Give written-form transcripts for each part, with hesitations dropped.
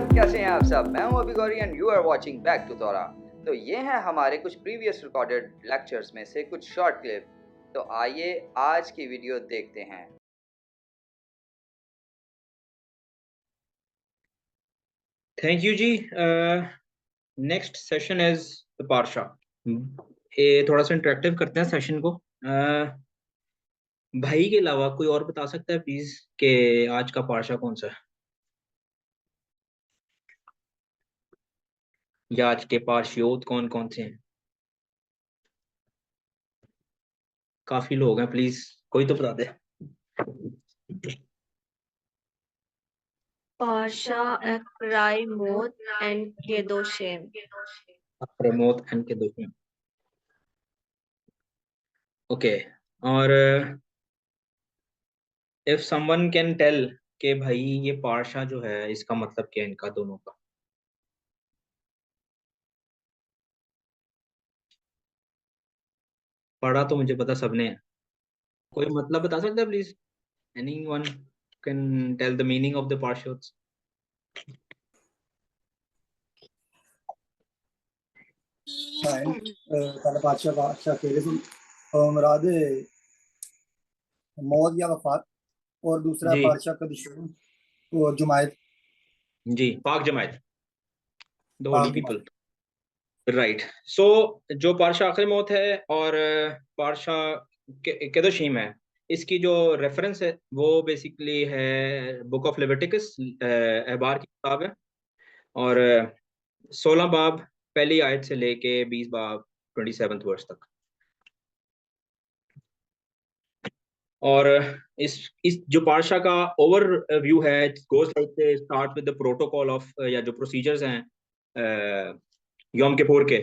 Everyone, कैसे हैं आप सब। मैं हूं अभी Gauri and you are watching back to Torah. तो ये हैं हमारे कुछ प्रीवियस रिकॉर्डेड लेक्चर्स में से कुछ शॉर्ट क्लिप। तो आइए आज की वीडियो देखते हैं। थैंक यू जी। Next session is the parsha. ये थोड़ा सा इंटरेक्टिव करते हैं सेशन को। भाई के अलावा कोई और बता सकता है प्लीज कि आज का पार्शा कौन सा है, या आज के पार्शियोत कौन कौन से हैं? काफी लोग हैं, प्लीज कोई तो बता दे। Parsha Raimot and Kedoshim. Pramod and के दोस्त। ओके। और इफ समवन कैन टेल कि भाई ये पार्शा जो है इसका मतलब क्या है इनका दोनों का? पढ़ा तो मुझे पता सबने है, कोई मतलब बता सकता है please? Anyone can tell the meaning of the parshiyot? पहला बादशाह बादशाह खेले मुराद मौत या वफात, और दूसरा जी बादशाह का दुश्मन वो जुमायत। जी, पाक जमायत, द होली पाक जुमायत। पीपल। राइट। सो जो पारशा आखिर मौत है और पारशा केदोशीम है, इसकी जो रेफरेंस है वो बेसिकली है बुक ऑफ लेविटिकस, अहबार की किताब है। और 16 बाब पहली आयत से लेके 20 बाब 27 वर्स तक। और इस जो पारशा का ओवर व्यू है, goes like start with the protocol of, या जो प्रोसीजर्स हैं यौम किपुर के,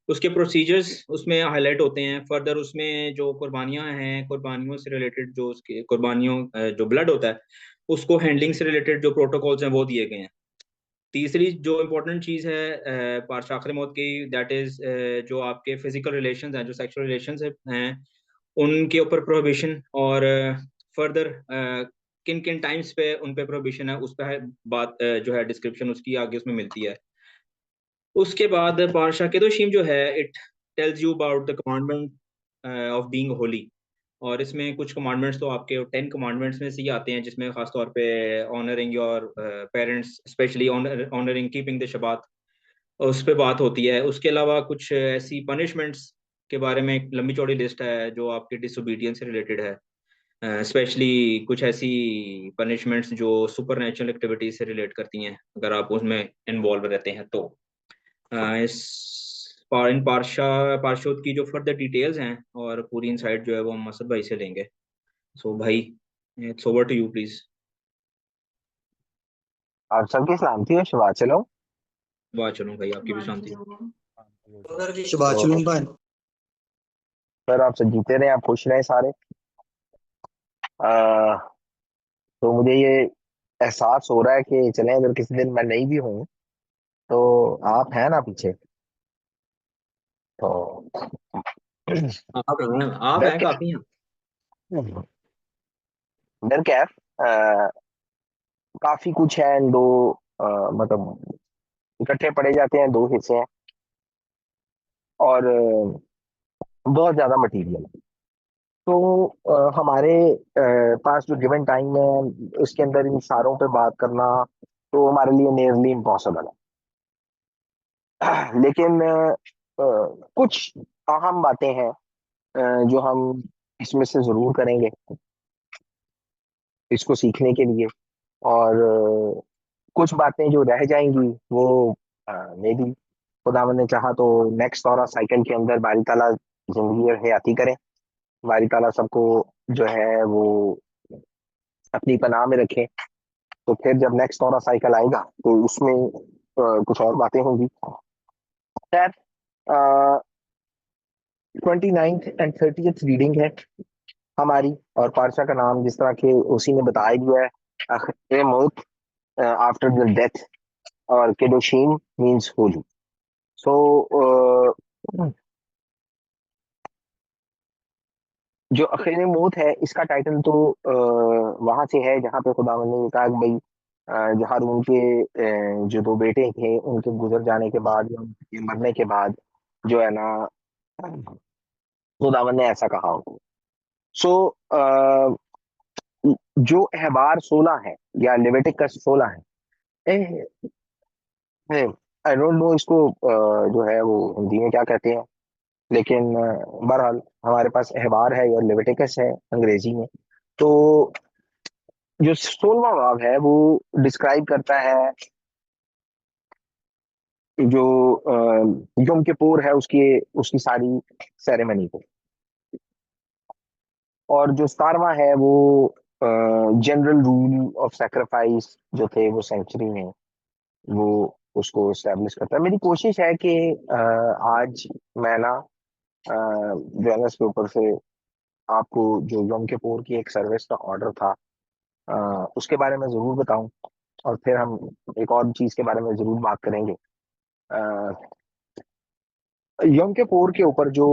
उसके प्रोसीजर्स उसमें हाईलाइट होते हैं। फर्दर उसमें जो कुर्बानियां हैं, कुर्बानियों से रिलेटेड जो उसके कुर्बानियों जो ब्लड होता है उसको हैंडलिंग से रिलेटेड जो प्रोटोकॉल्स हैं वो दिए गए हैं। तीसरी जो इम्पोर्टेंट चीज़ है पारशा आखिर मौत की, दैट इज जो आपके फिजिकल रिलेशंस हैं, जो सेक्सुअल रिलेशंस हैं, उनके ऊपर प्रोहिबिशन। और फर्दर किन किन टाइम्स पे उन पे प्रोहिबिशन है उस पर बात जो है डिस्क्रिप्शन उसकी आगे उसमें मिलती है। उसके बाद पारशा केदोशीम जो है, it tells you about the commandment of being Holi. और इसमें कुछ कमांडमेंट्स तो आपके 10 कमांडमेंट्स में से ही आते हैं, जिसमें खास तौर पे honouring your parents, especially honouring keeping the Shabbat, उस पे बात होती है। उसके अलावा कुछ ऐसी पनिशमेंट्स के बारे में एक लंबी चौड़ी लिस्ट है जो आपके डिसोबीडियंस से रिलेटेड है। स्पेशली कुछ ऐसी पनिशमेंट्स जो सुपर नेचुरल एक्टिविटीज से रिलेट करती हैं, अगर आप उसमें इन्वॉल्व रहते हैं तो। इन पार्शोद की जो फर्दर डिटेल्स हैं और पूरी इनसाइट जो है वो हम मसद भाई से लेंगे। सो भाई, it's over to you please. आप सबकी सलामती हो, शबात चलो। वाह, चलो भाई, आपकी भी शांति। शबात तो शलूम भाई। सर आप सब जीते रहे, आप खुश रहे सारे। आ, तो मुझे ये एहसास हो रहा है कि चलें, अगर किसी दिन मैं नहीं भी हूँ तो आप हैं ना पीछे। तो आप डर हैं, क्या, काफी हैं। डर क्या है? काफी कुछ है इन दो, मतलब इकट्ठे पड़े जाते हैं, दो हिस्से हैं और बहुत ज्यादा मटेरियल है। तो हमारे पास जो गिवन टाइम है उसके अंदर इन सारों पे बात करना तो हमारे लिए नियरली इम्पॉसिबल है। लेकिन कुछ अहम बातें हैं जो हम इसमें से जरूर करेंगे इसको सीखने के लिए। और कुछ बातें जो रह जाएंगी वो मे बी खुदावन ने चाहा तो नेक्स्ट दौरा साइकिल के अंदर बारी ताला जिंदगी और हयाती करें। बारी ताला सबको जो है वो अपनी पनाह में रखें। तो फिर जब नेक्स्ट दौरा साइकिल आएगा तो उसमें कुछ और बातें होंगी। खैर, 29th एंड 30th रीडिंग है हमारी, और पारसा का नाम जिस तरह के उसी ने बताया दिया है, आखिर मौत, आफ्टर द डेथ, और केडोशीम मींस होली। सो जो आखिर मौत है इसका टाइटल तो वहां से है जहां पे खुदावंद ने कहा कि भाई हारून के जो दो बेटे थे उनके गुजर जाने के बाद या उनके मरने के बाद जो है ना खुदावन ने ऐसा कहा होगा। सो जो अहबार 16 है या लेविटिकस 16 है, आई डोंट नो इसको जो है वो हिंदी में क्या कहते हैं, लेकिन बहरहाल हमारे पास अहबार है या लेविटिकस है अंग्रेजी में। तो जो 16वां बाब है वो डिस्क्राइब करता है जो यम किप्पुर है उसकी उसकी सारी सेरेमनी को, और जो 17वां है वो जनरल रूल ऑफ सैक्रिफाइस जो थे वो सेंचुरी में वो उसको एस्टेब्लिश करता है। मेरी कोशिश है कि आज मैं ना जो है ना इसके ऊपर से आपको जो यम किप्पुर की एक सर्विस का ऑर्डर था उसके बारे में जरूर बताऊं, और फिर हम एक और चीज के बारे में जरूर बात करेंगे। यम किप्पुर के ऊपर जो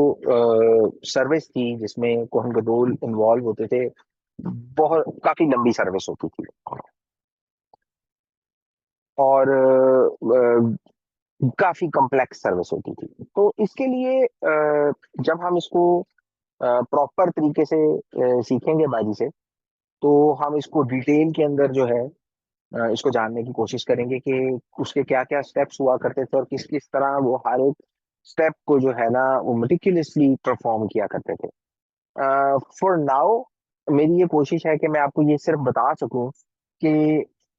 सर्विस थी जिसमें कोहन गदोल इन्वॉल्व होते थे, बहुत काफी लंबी सर्विस होती थी, और काफी कॉम्प्लेक्स सर्विस होती थी। तो इसके लिए जब हम इसको प्रॉपर तरीके से सीखेंगे बाजी से, तो हम इसको डिटेल के अंदर जो है इसको जानने की कोशिश करेंगे कि उसके क्या क्या स्टेप्स हुआ करते थे और किस किस तरह वो हर एक स्टेप को जो है ना वो मेटिकुलसली परफॉर्म किया करते थे। फॉर नाउ मेरी ये कोशिश है कि मैं आपको ये सिर्फ बता सकूं कि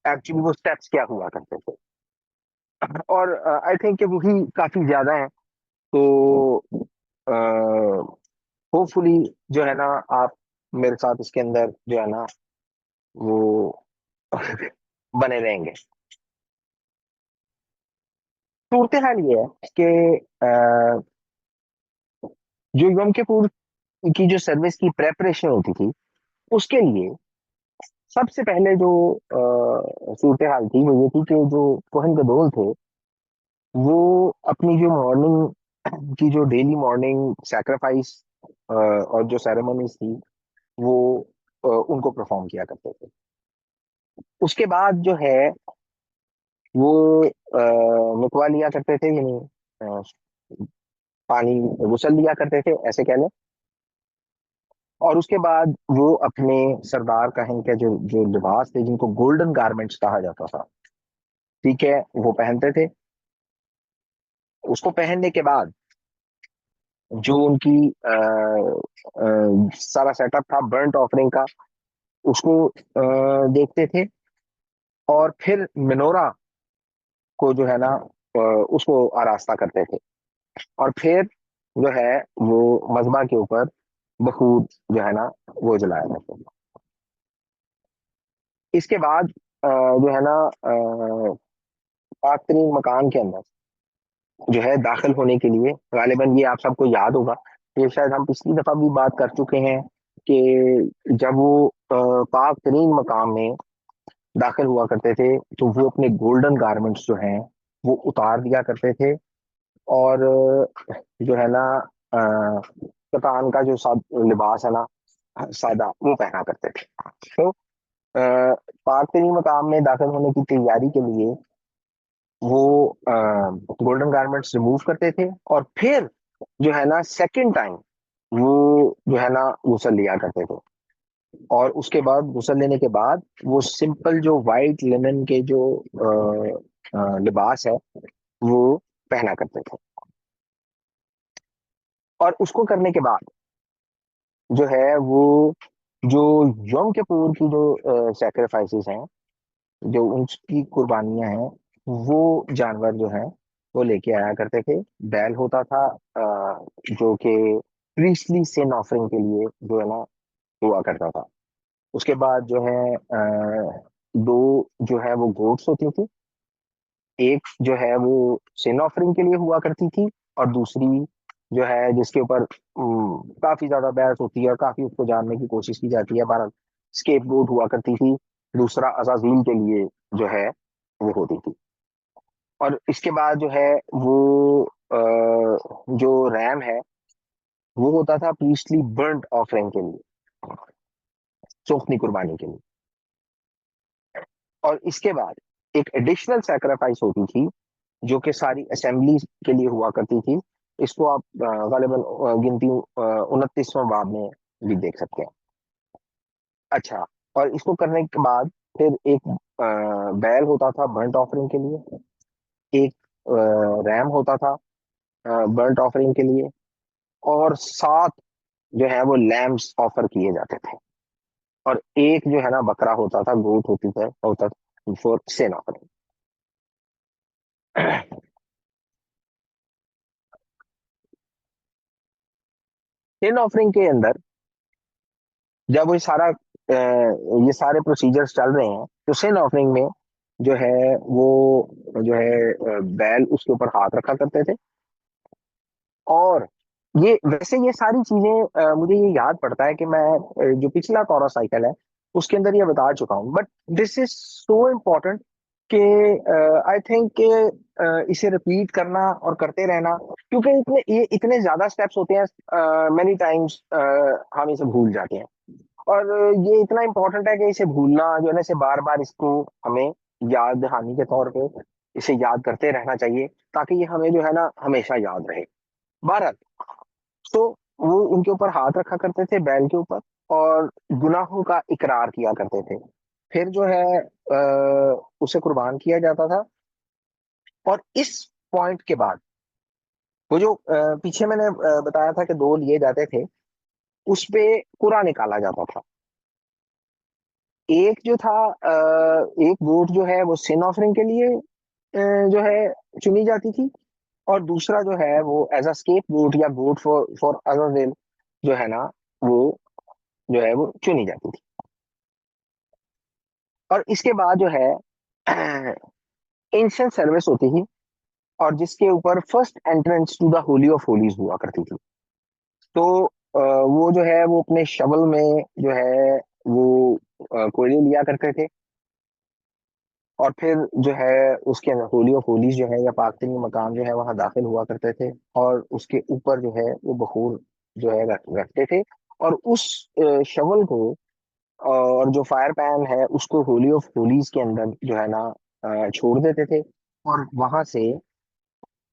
एक्चुअली वो स्टेप्स क्या हुआ करते थे, और आई थिंक कि वही काफी ज्यादा है। तो होपफुली जो है ना आप मेरे साथ इसके अंदर जो है ना वो बने रहेंगे। सूरत हाल ये है कि जो यम किप्पुर की जो सर्विस की प्रेपरेशन होती थी उसके लिए सबसे पहले जो सूरत हाल थी वो ये थी कि जो कोहन गदोल थे वो अपनी जो मॉर्निंग की जो डेली मॉर्निंग सैक्रिफाइस और जो सेरेमनीज थी वो उनको परफॉर्म किया करते थे। उसके बाद जो है वो मुकवा लिया करते थे, यानी अ, पानी गुसल लिया करते थे ऐसे कह लें, और उसके बाद वो अपने सरदार कहन के जो जो लिबास थे जिनको गोल्डन गारमेंट्स कहा जाता था, ठीक है, वो पहनते थे। उसको पहनने के बाद जो उनकी सारा सेटअप था बर्ंट ऑफरिंग का उसको देखते थे, और फिर मेनोरा को जो है ना उसको आरास्ता करते थे, और फिर जो है वो मजमा के ऊपर बखूर जो है ना वो जलाया करते थे। इसके बाद जो है ना पाक तरीन मकान के अंदर जो है दाखिल होने के लिए, गालिबन ये आप सबको याद होगा, ये शायद हम पिछली दफा भी बात कर चुके हैं कि जब वो पाक तरीन मकाम में दाखिल हुआ करते थे तो वो अपने गोल्डन गारमेंट्स जो हैं वो उतार दिया करते थे, और जो है ना कतान का जो लिबास है ना सादा वो पहना करते थे। तो पाक तरीन मकाम में दाखिल होने की तैयारी के लिए वो गोल्डन गारमेंट्स रिमूव करते थे, और फिर जो है ना सेकंड टाइम वो जो है ना गुस्ल लिया करते थे, और उसके बाद गुस्ल लेने के बाद वो सिंपल जो वाइट लिनन के जो लिबास है वो पहना करते थे। और उसको करने के बाद जो है वो जो यम किप्पुर की जो सैक्रिफाइसेस हैं, जो उनकी कुर्बानियां हैं, वो जानवर जो है वो लेके आया करते थे। बैल होता था जो कि प्रीस्टली सिन ऑफरिंग के लिए जो है ना हुआ करता था। उसके बाद जो है दो जो है वो गोट्स होती थी, एक जो है वो सिन ऑफरिंग के लिए हुआ करती थी, और दूसरी जो है जिसके ऊपर काफी ज्यादा बहस होती है और काफी उसको जानने की कोशिश की जाती है, बहरहाल स्केप गोट हुआ करती थी, दूसरा अजाजील के लिए जो है वो होती थी। और इसके बाद जो है वो जो रैम है वो होता था प्रीस्टली बर्ंट ऑफरिंग के लिए, सोखनी कुर्बानी के लिए। और इसके बाद एक एडिशनल सैक्रिफाइस होती थी जो कि सारी असेंबली के लिए हुआ करती थी। इसको आप गालिबन गिनती 29वें बाब में भी देख सकते हैं। अच्छा, और इसको करने के बाद फिर एक बैल होता था बर्ंट ऑफरिंग के लिए, एक रैम होता था बर्ंट ऑफरिंग के लिए, और 7 जो है वो लैम्स ऑफर किए जाते थे, और एक जो है ना बकरा होता था, गोट होता था for sin offering. Sin offering के अंदर जब ये सारे प्रोसीजर्स चल रहे हैं, तो सिन ऑफरिंग में जो है वो जो है बैल उसके ऊपर हाथ रखा करते थे। और ये वैसे ये सारी चीजें मुझे ये याद पड़ता है कि मैं जो पिछला तौरा साइकिल है उसके अंदर ये बता चुका हूँ, but this is so important कि आई थिंक इसे रिपीट करना और करते रहना, क्योंकि ये इतने ज्यादा स्टेप्स होते हैं, मेनी टाइम्स हम इसे भूल जाते हैं। और ये इतना इम्पोर्टेंट है कि इसे भूलना जो है ना, इसे बार बार इसको हमें याद दहानी के तौर पे इसे याद करते रहना चाहिए, ताकि ये हमें जो है ना हमेशा याद रहे। भारत, तो वो उनके ऊपर हाथ रखा करते थे बैल के ऊपर, और गुनाहों का इकरार किया करते थे। फिर जो है उसे कुर्बान किया जाता था। और इस पॉइंट के बाद वो जो पीछे मैंने बताया था कि 2 लिए जाते थे, उस पे कुरा निकाला जाता था। एक जो था एक गोट जो है वो सिन ऑफरिंग के लिए जो है चुनी जाती थी, और दूसरा जो है वो एज अ स्केप गोट या गोट फॉर अदर विल जो है ना वो जो है वो चुनी जाती थी। और इसके बाद जो है इंसेंस सर्विस होती थी, और जिसके ऊपर first entrance to the holy of holies हुआ करती थी। तो वो जो है वो अपने शवल में जो है वो कोयले लिया करते थे, और फिर जो है उसके अंदर होली ऑफ होलीज जो है या पाकतनी मकाम जो है वहां दाखिल हुआ करते थे, और उसके ऊपर जो है वो बखूर जो है रखते थे, और उस शवल को और जो फायर पैन है उसको होली ऑफ होलीज के अंदर जो है ना छोड़ देते थे, और वहां से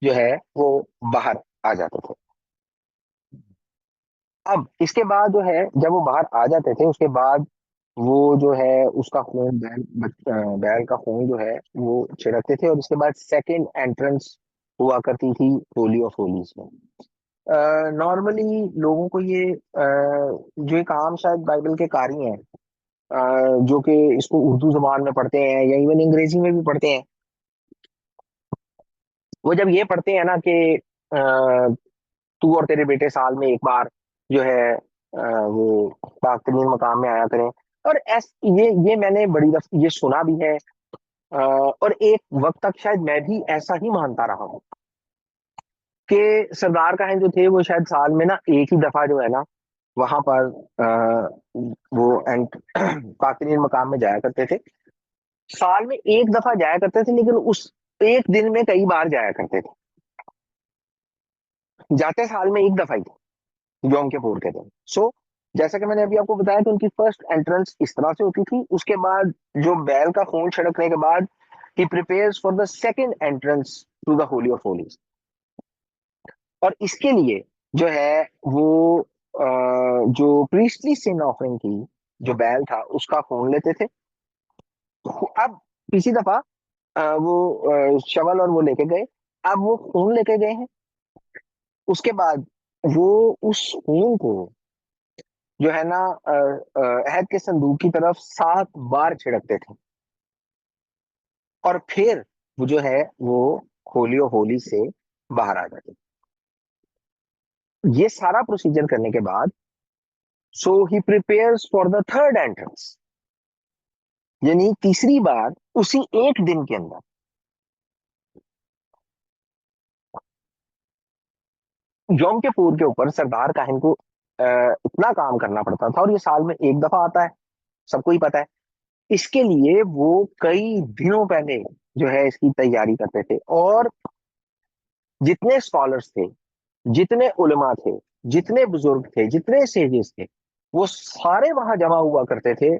जो है वो बाहर आ जाते थे। अब इसके बाद जो है जब वो बाहर आ जाते थे, उसके बाद वो जो है उसका खून बैल का खून जो है वो छिड़कते थे, और उसके बाद सेकंड एंट्रेंस हुआ करती थी होली ऑफ होलीज में। नॉर्मली लोगों को ये जो एक आम शायद बाइबल के कारी हैं जो कि इसको उर्दू जबान में पढ़ते हैं या इवन अंग्रेजी में भी पढ़ते हैं, वो जब ये पढ़ते हैं ना कि तू और तेरे बेटे साल में एक बार जो है वो पाक-तरीन मकाम में आया करें, और ये मैंने बड़ी दफा ये सुना भी है, और एक वक्त तक शायद मैं भी ऐसा ही मानता रहा हूँ कि सरदार काहिन जो थे वो शायद साल में ना एक ही दफा जो है ना वहां पर वो एंड पाक-तरीन मकाम में जाया करते थे। साल में एक दफा जाया करते थे, लेकिन उस एक दिन में कई बार जाया करते थे। जाते साल में एक दफा ही थे, यौम किपुर के दिन। सो जैसा कि मैंने अभी आपको बताया कि उनकी फर्स्ट एंट्रेंस इस तरह से होती थी। उसके बाद जो बैल का खून छिड़कने के बाद ही prepares for the second entrance to the holy of holies, और इसके लिए जो है वो जो प्रीस्टली सिन ऑफरिंग की जो बैल था उसका खून लेते थे। अब पिछली दफा वो शवल और वो लेके गए, अब वो खून लेके गए हैं। उसके बाद वो उस खून को जो है ना अहद के संदूक की तरफ 7 बार छिड़कते थे, और फिर वो जो है वो होली और होली से बाहर आ जाते थे। ये सारा प्रोसीजर करने के बाद so he prepares for the third entrance, यानी तीसरी बार उसी एक दिन के अंदर। यौम किपुर के ऊपर सरदार काहिन को इतना काम करना पड़ता था, और ये साल में एक दफा आता है, सबको ही पता है। इसके लिए वो कई दिनों पहले जो है इसकी तैयारी करते थे, और जितने स्कॉलर्स थे, जितने उलमा थे, जितने बुजुर्ग थे, जितने सेजेस थे, वो सारे वहां जमा हुआ करते थे,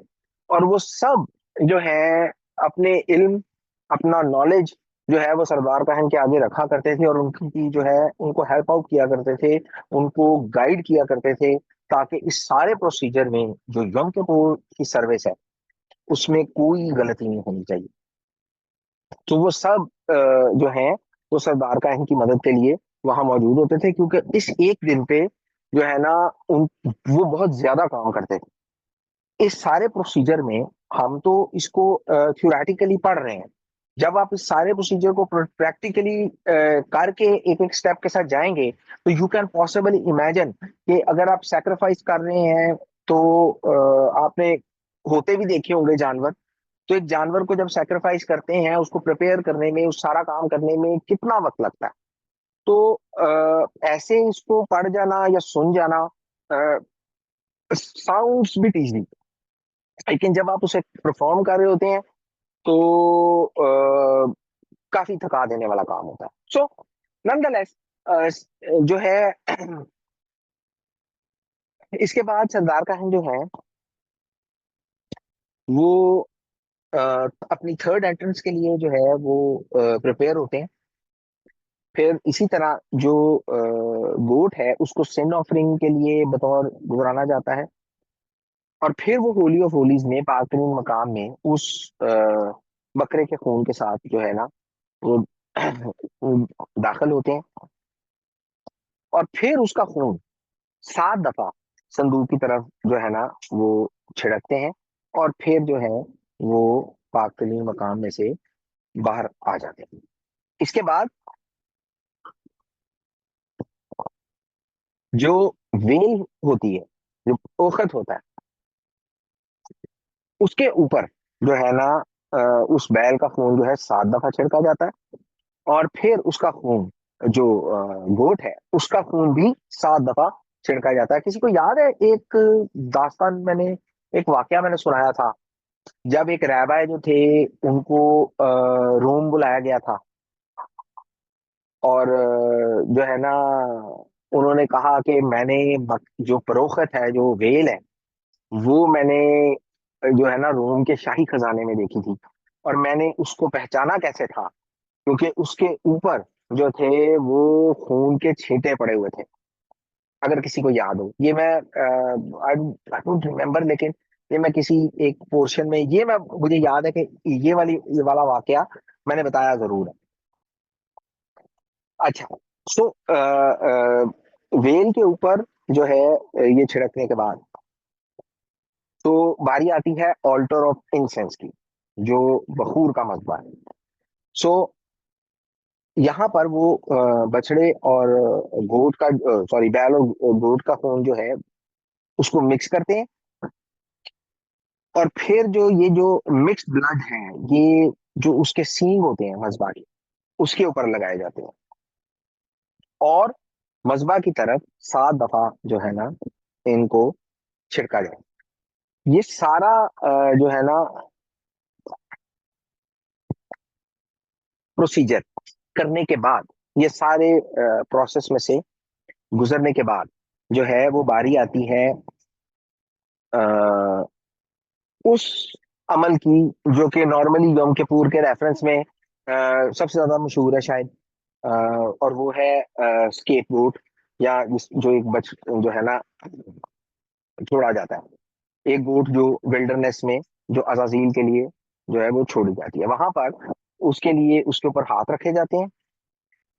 और वो सब जो है अपने इल्म, अपना नॉलेज जो है वो सरदार कहन के आगे रखा करते थे और उनकी जो है उनको हेल्प आउट किया करते थे, उनको गाइड किया करते थे, ताकि इस सारे प्रोसीजर में जो यम किपुर की सर्विस है उसमें कोई गलती नहीं होनी चाहिए। तो वो सब जो है वो सरदार कायम की मदद के लिए वहां मौजूद होते थे, क्योंकि इस एक दिन पे जो है ना उन वो बहुत ज्यादा काम करते थे। इस सारे प्रोसीजर में हम तो इसको थ्योरेटिकली पढ़ रहे हैं, जब आप इस सारे प्रोसीजर को प्रैक्टिकली करके एक एक स्टेप के साथ जाएंगे तो यू कैन पॉसिबली इमेजिन कि अगर आप सेक्रीफाइस कर रहे हैं तो आपने होते भी देखे होंगे जानवर, तो एक जानवर को जब सेक्रीफाइस करते हैं उसको प्रिपेयर करने में, उस सारा काम करने में कितना वक्त लगता है। तो ऐसे इसको पढ़ जाना या सुन जाना साउंड्स बिट इजी, लेकिन जब आप उसे परफॉर्म कर रहे होते हैं तो काफी थका देने वाला काम होता है। सो नॉनदलेस जो है इसके बाद सरदार कहन जो है वो अ, अपनी थर्ड एंट्रेंस के लिए जो है वो प्रिपेयर होते हैं। फिर इसी तरह जो गोट है उसको सिन ऑफरिंग के लिए बतौर गुजराना जाता है, और फिर वो होली ऑफ होलीज में पाकरीन मकाम में उस बकरे के खून के साथ जो है ना वो दाखिल होते हैं, और फिर उसका खून 7 दफा संदूक की तरफ जो है ना वो छिड़कते हैं, और फिर जो है वो पाकरीन मकाम में से बाहर आ जाते हैं। इसके बाद जो वेल होती है, जो ओखत होता है, उसके ऊपर जो है ना उस बैल का खून जो है 7 दफा छिड़का जाता है, और फिर उसका खून जो गोट है उसका खून भी 7 दफा छिड़का जाता है। किसी को याद है एक दास्तान मैंने, एक वाकया मैंने सुनाया था, जब एक रैबाय जो थे उनको रोम बुलाया गया था, और जो है ना उन्होंने कहा कि मैंने जो फरोख्त है, जो वेल है, वो मैंने जो है ना रोम के शाही खजाने में देखी थी, और मैंने उसको पहचाना कैसे था, क्योंकि उसके ऊपर जो थे वो खून के छींटे पड़े हुए थे। अगर किसी को याद हो, ये मैं आई डोंट रिमेम्बर, लेकिन ये मैं किसी एक पोर्शन में, ये मैं मुझे याद है कि ये वाला वाकया मैंने बताया जरूर है। अच्छा, सो वेल के ऊपर जो है ये छिड़कने के बाद तो बारी आती है ऑल्टर ऑफ इंसेंस की, जो बखूर का मजबा है। सो यहाँ पर वो बछड़े और गोट का, सॉरी बैल और गोट का खून जो है उसको मिक्स करते हैं, और फिर जो ये जो मिक्स्ड ब्लड है, ये जो उसके सींग होते हैं मजबा के, उसके ऊपर लगाए जाते हैं, और मजबा की तरफ 7 दफा जो है ना इनको छिड़का जाए। ये सारा जो है ना प्रोसीजर करने के बाद, ये सारे प्रोसेस में से गुजरने के बाद जो है वो बारी आती है अ, उस अमल की जो कि नॉर्मली यौम किपुर के रेफरेंस में सबसे ज्यादा मशहूर है शायद, और वो है स्केप गोट, या जो एक बच जो है ना छोड़ा जाता है, एक गोट जो विल्डरनेस में जो अजाजील के लिए जो है वो छोड़ी जाती है, वहां पर उसके लिए उसके ऊपर हाथ रखे जाते हैं,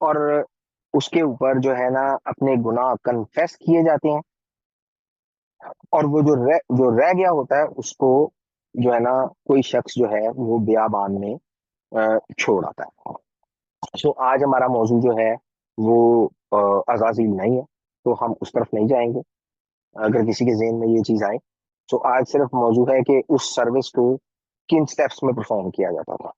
और उसके ऊपर जो है ना अपने गुनाह कन्फेस किए जाते हैं, और वो जो रह गया होता है उसको जो है ना कोई शख्स जो है वो बियाबान में छोड़ आता है। सो आज हमारा मौजू जो है वो अजाजील नहीं है, तो हम उस तरफ नहीं जाएंगे अगर किसी के ज़हन में ये चीज आए। तो आज सिर्फ मौजू है कि उस सर्विस को किन स्टेप्स में परफॉर्म किया जाता था।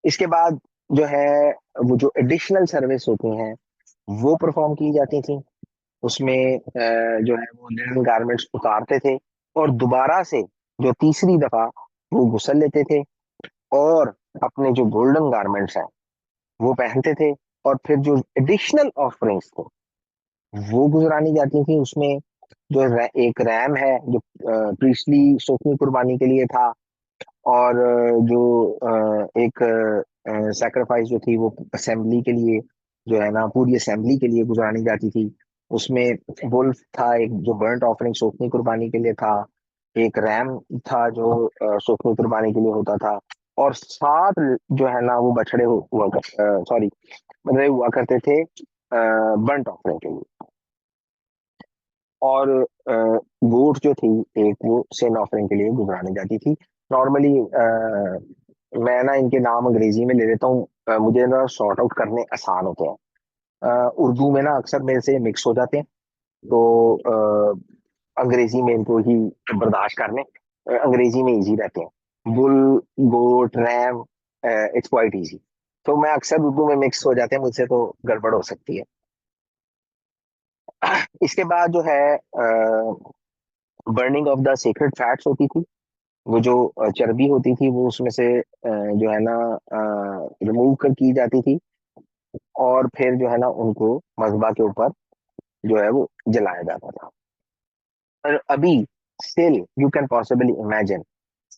इसके बाद जो है वो जो एडिशनल सर्विस होती हैं वो परफॉर्म की जाती थी। उसमें जो है वो लिनन गारमेंट्स उतारते थे, और दोबारा से जो तीसरी दफा वो गुसल लेते थे, और अपने जो गोल्डन गारमेंट्स हैं वो पहनते थे, और फिर जो एडिशनल ऑफरिंग्स थे वो गुजरानी जाती थी। उसमें जो एक रैम है जो प्रीस्टली सोखनी कुर्बानी के लिए था, और एक सैक्रिफाइस जो थी वो असेंबली के लिए, जो है ना पूरी असेंबली के लिए गुजारनी जाती थी। उसमें वुल्फ था एक, जो बर्ंट ऑफरिंग सोखनी कुर्बानी के लिए था। एक रैम था जो सोखनी कुर्बानी के लिए होता था। और 7 जो है ना वो बछड़े हुआ सॉरी बंदे हुआ करते थे बर्ंट ऑफरिंग के लिए। और गोट जो थी एक, वो सिन ऑफरिंग के लिए गुजरानी जाती थी। नॉर्मली मैं ना इनके नाम अंग्रेजी में ले लेता हूँ, मुझे ना सॉर्ट आउट करने आसान होते हैं। उर्दू में ना अक्सर मेरे से मिक्स हो जाते हैं, तो अंग्रेजी में इनको ही बर्दाश्त करने, अंग्रेजी में इजी रहते हैं। Bull, goat, ram, it's quite easy. तो मैं अक्सर उर्दू में मिक्स हो जाते हैं, मुझसे तो गड़बड़ हो सकती है। इसके बाद जो है burning of the secret fats होती थी। वो जो चर्बी होती थी वो उसमें से जो है ना रिमूव कर की जाती थी, और फिर जो है ना उनको मज़बा के ऊपर जो है वो जलाया जाता था। और अभी still you can possibly imagine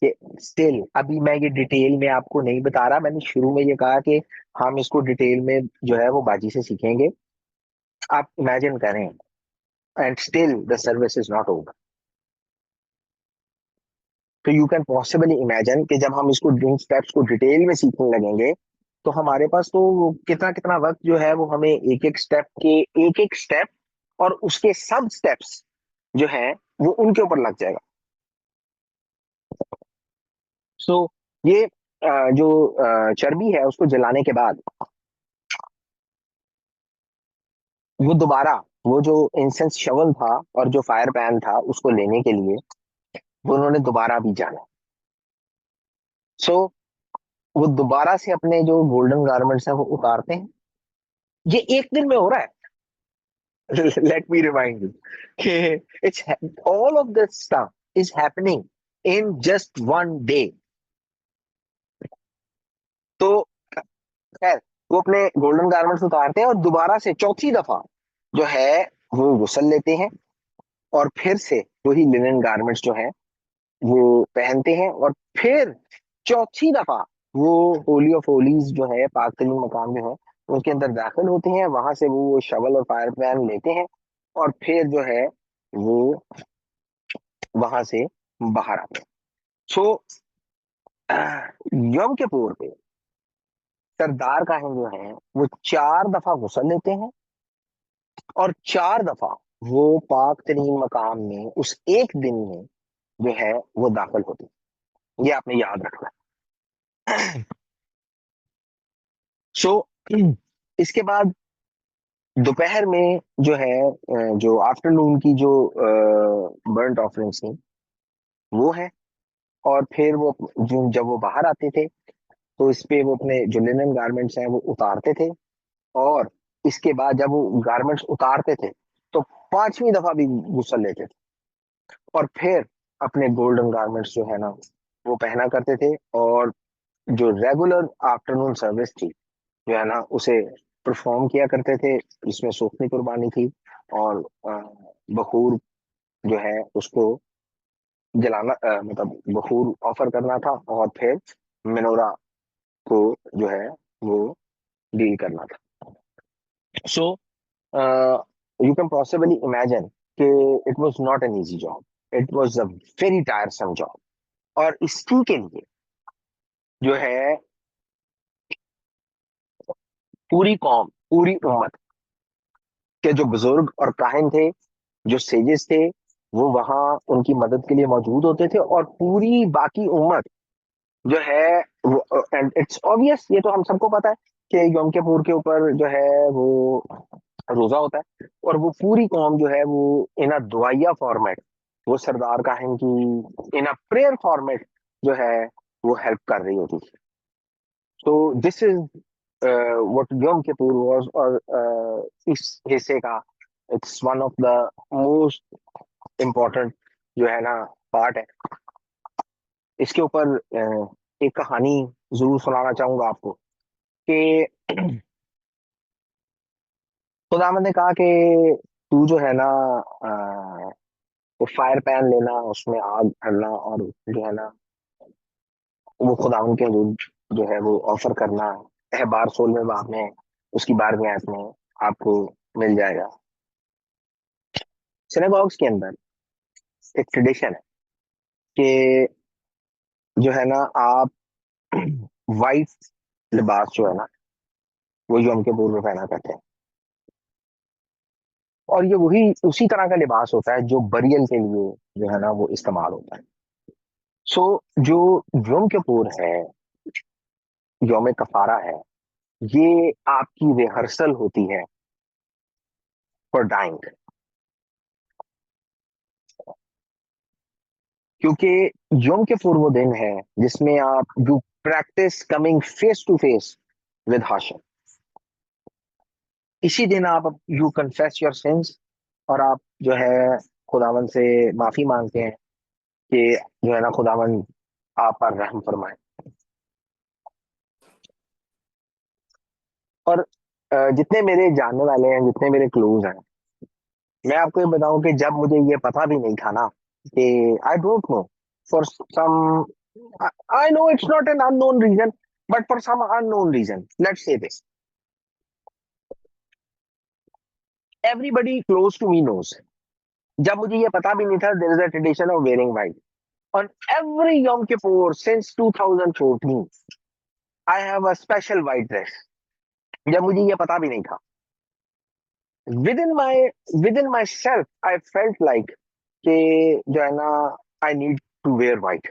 कि स्टिल अभी मैं ये डिटेल में आपको नहीं बता रहा, मैंने शुरू में ये कहा कि हम इसको डिटेल में जो है वो बाजी से सीखेंगे। आप इमेजिन करें, and still the service is not over. तो यू कैन पॉसिबली इमेजिन कि जब हम इसको इन स्टेप्स को डिटेल में सीखने लगेंगे तो हमारे पास तो कितना कितना वक्त जो है वो हमें एक एक स्टेप और उसके सब स्टेप्स जो है वो उनके ऊपर लग जाएगा। सो ये जो चर्बी है उसको जलाने के बाद वो दोबारा, वो जो इंसेंस शवल था और जो फायर पैन था उसको लेने के लिए वो उन्होंने दोबारा भी जाना। सो वो दोबारा से अपने जो गोल्डन गारमेंट्स हैं वो उतारते हैं। ये एक दिन में हो रहा है। Let me remind you, it's all of this stuff is happening in just one day. तो खैर वो अपने गोल्डन गारमेंट्स उतारते हैं और दोबारा से चौथी दफा जो है वो गुस्ल लेते हैं, और फिर से वही लिनन गारमेंट्स जो है वो पहनते हैं, और फिर चौथी दफा वो होली ऑफ होलीज जो है, पाक तरीन मकाम जो है उसके अंदर दाखिल होते हैं। वहां से वो शवल और फायर पैन लेते हैं, और फिर जो है वो वहां से बाहर आते हैं। सो यम किपुर पे सरदार काहिन जो है वो 4 दफा गुस्ल लेते हैं, और 4 दफा वो पाक तरीन मकाम में उस एक दिन में जो है वो दाखिल होते हैं। ये आपने याद रखना। सो इसके बाद दोपहर में जो है जो आफ्टरनून की जो बर्न्ट ऑफरिंग्स थी वो है। और फिर वो जो जब वो बाहर आते थे तो इस पे वो अपने जो लिनन गारमेंट्स हैं वो उतारते थे, और इसके बाद जब वो गारमेंट्स उतारते थे तो 5वीं दफा भी गुस्ल लेते थे, और फिर अपने गोल्डन गारमेंट्स जो है ना वो पहना करते थे, और जो रेगुलर आफ्टरनून सर्विस थी जो है ना उसे परफॉर्म किया करते थे, जिसमें सूखनी कुर्बानी थी, और बखूर जो है उसको जलाना, मतलब बखूर ऑफर करना था, और फिर मेनोरा को जो है वो डील करना था। So you can possibly imagine कि it was not an easy job, it was a very tiresome job. और इसी के लिए जो है पूरी कौम, पूरी उम्मत के जो बुजुर्ग और काहिन थे, जो सेजेस थे, वो वहां उनकी मदद के लिए मौजूद होते थे, और पूरी बाकी उम्मत जो है वो, एंड इट्स ऑब्वियस, ये तो हम सबको पता है कि यौम किपुर के ऊपर जो है वो रोजा होता है, और वो पूरी कौम जो है वो इन अ दुआया फॉर्मेट, वो सरदार काहिन की इन अ प्रेयर फॉर्मेट जो है वो हेल्प कर रही होती थी। तो दिस इज व्हाट यौम किपुर वाज, और इस हिस्से का it's one of the most important जो है ना पार्ट है। इसके ऊपर एक कहानी जरूर सुनाना चाहूंगा आपको कि खुदावंद ने कहा कि तू जो है ना वो फायर पैन लेना, उसमें आग भरना, और जो है ना वो खुदावन के हजूर जो है वो ऑफर करना अहबार 16वें बाब में उसकी 12वीं आयत में आपको मिल जाएगा। सिनेगॉग्स के अंदर एक ट्रेडिशन है कि जो है ना आप वाइट लिबास जो है ना वो यौम के पूर्व में पहना करते हैं, और ये वही उसी तरह का लिबास होता है जो बरियल के लिए जो है ना वो इस्तेमाल होता है। सो जो यौम किपुर है, यौम कफारा है, ये आपकी रिहर्सल होती है फॉर डाइंग, क्योंकि यौम किपुर वो दिन है जिसमें आप you practice coming face to face with Hashem. इसी दिन आप यू कन्फेस योर सिंस, और आप जो है खुदावन से माफी मांगते हैं कि जो है ना खुदावन आप पर रहम फरमाए। और जितने मेरे जानने वाले हैं, जितने मेरे क्लोज हैं, मैं आपको ये बताऊं कि जब मुझे ये पता भी नहीं था ना कि I don't know for some, I know it's not an unknown reason, but for some unknown reason let's say this, everybody close to me knows, जब मुझे ये पता भी नहीं था there is a tradition of wearing white on every Yom Kippur since 2014। I have a special white dress, जब मुझे ये पता भी नहीं था। within my within myself I felt like कि जो है ना I need to wear white.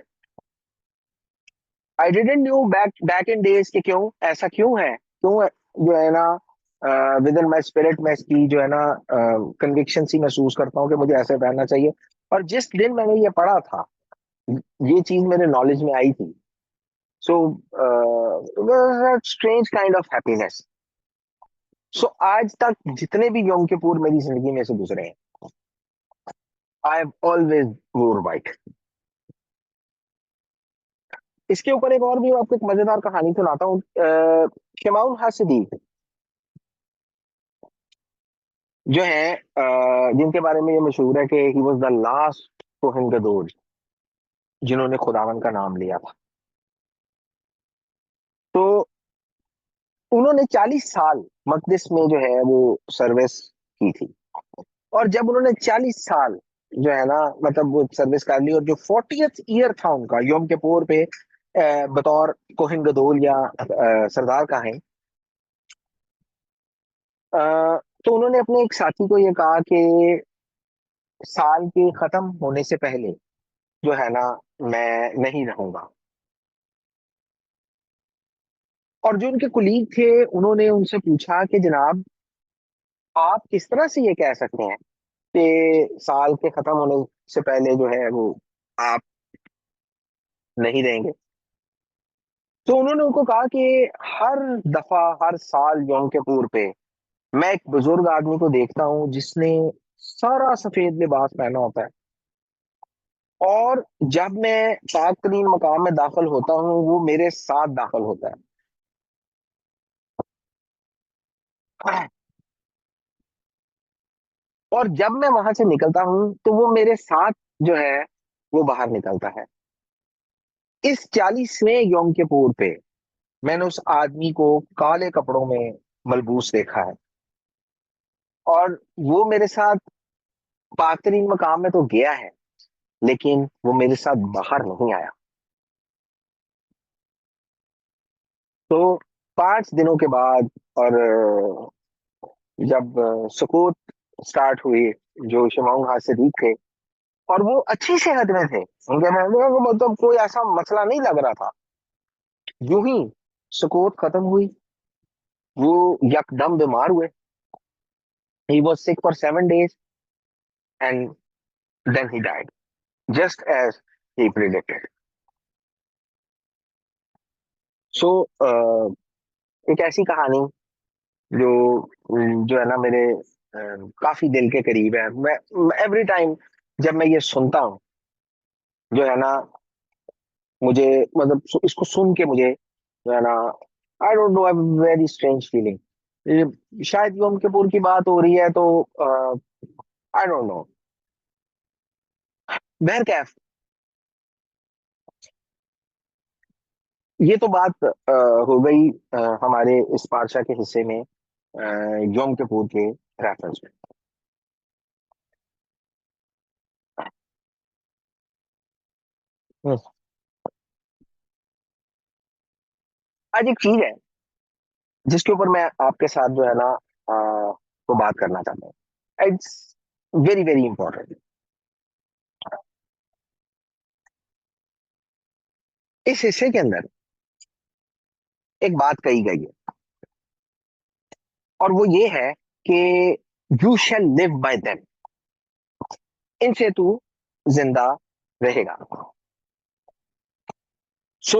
I didn't knew back in days कि क्यों ऐसा क्यों है, क्यों जो है ना विद इन माई स्पिरिट में इसकी जो है ना कन्विक्शन सी महसूस करता हूँ कि मुझे ऐसे पहनना चाहिए। और जिस दिन मैंने ये पढ़ा था, ये चीज मेरे नॉलेज में आई थी, so strange kind of happiness. So आज तक जितने भी यौम किपुर मेरी जिंदगी में से गुजरे हैं, आई हैव ऑलवेज वोर व्हाइट। इसके ऊपर एक और भी आपको एक मजेदार कहानी सुनाता हूँ। शिमाउल हासिदीक जो है जिनके बारे में ये मशहूर है कि he was the last Kohen Gadol जिन्होंने खुदावन का नाम लिया था। तो उन्होंने 40 साल मकदिस में जो है वो सर्विस की थी, और जब उन्होंने 40 साल जो है ना मतलब वो सर्विस कर ली, और जो 40th ईयर था उनका यौम किपुर पे बतौर कोहिन गदोल या सरदार का है, तो उन्होंने अपने एक साथी को ये कहा कि साल के खत्म होने से पहले जो है ना मैं नहीं रहूंगा। और जो उनके कुलीग थे उन्होंने उनसे पूछा कि जनाब आप किस तरह से ये कह सकते हैं कि साल के खत्म होने से पहले जो है वो आप नहीं रहेंगे। तो उन्होंने उनको कहा कि हर दफा हर साल यौम किपुर पे मैं एक बुजुर्ग आदमी को देखता हूँ जिसने सारा सफेद लिबास पहना होता है, और जब मैं पाक तरीन मकाम में दाखिल होता हूँ वो मेरे साथ दाखिल होता है, और जब मैं वहां से निकलता हूँ तो वो मेरे साथ जो है वो बाहर निकलता है। इस 40वें यौम किपुर पे मैंने उस आदमी को काले कपड़ों में मलबूस देखा है, और वो मेरे साथ पाक तरीन मकाम में तो गया है लेकिन वो मेरे साथ बाहर नहीं आया। तो 5 दिनों के बाद, और जब सुकूत स्टार्ट हुई, जो शमाउन हासिदी थे और वो अच्छी सेहत में थे, उनके मतलब कोई ऐसा मसला नहीं लग रहा था, यूं ही सुकूत खत्म हुई, वो यकदम बीमार हुए। He was sick for 7 days and then he died just as he predicted. So एक ऐसी कहानी जो जो है ना मेरे काफी दिल के करीब है। मैं एवरी टाइम जब मैं ये सुनता हूँ जो है ना मुझे मतलब इसको सुन के मुझे जो है ना आई don't no, very strange feeling. शायद यौम किपुर की बात हो रही है तो आई डोंट नो। बहरकैफ ये तो बात हो गई हमारे इस पार्शा के हिस्से में योम किपुर के रेफरेंस में। हम्म, आज एक चीज है जिसके ऊपर मैं आपके साथ जो है ना तो बात करना चाहता हूँ। It's very very important. इस हिस्से के अंदर एक बात कही गई है और वो ये है कि you shall live by them, इनसे तू जिंदा रहेगा। सो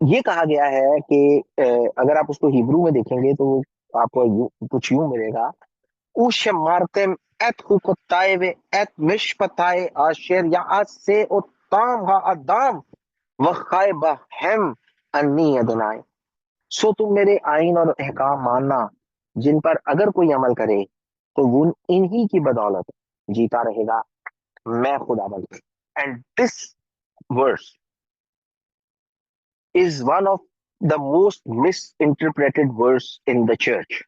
ये कहा गया है कि अगर आप उसको हिब्रू में देखेंगे तो आपको कुछ यूं मिलेगा, Ushamartem et hukotaeve et mishpatae asher yaase otam ha-adam वखाए बहम अन्नी अदनाए। सो तुम मेरे आइन और अहकाम मानना जिन पर अगर कोई अमल करे तो वो इन्हीं की बदौलत जीता रहेगा, मैं खुदावंद। And this verse is one of the most misinterpreted verse in the church,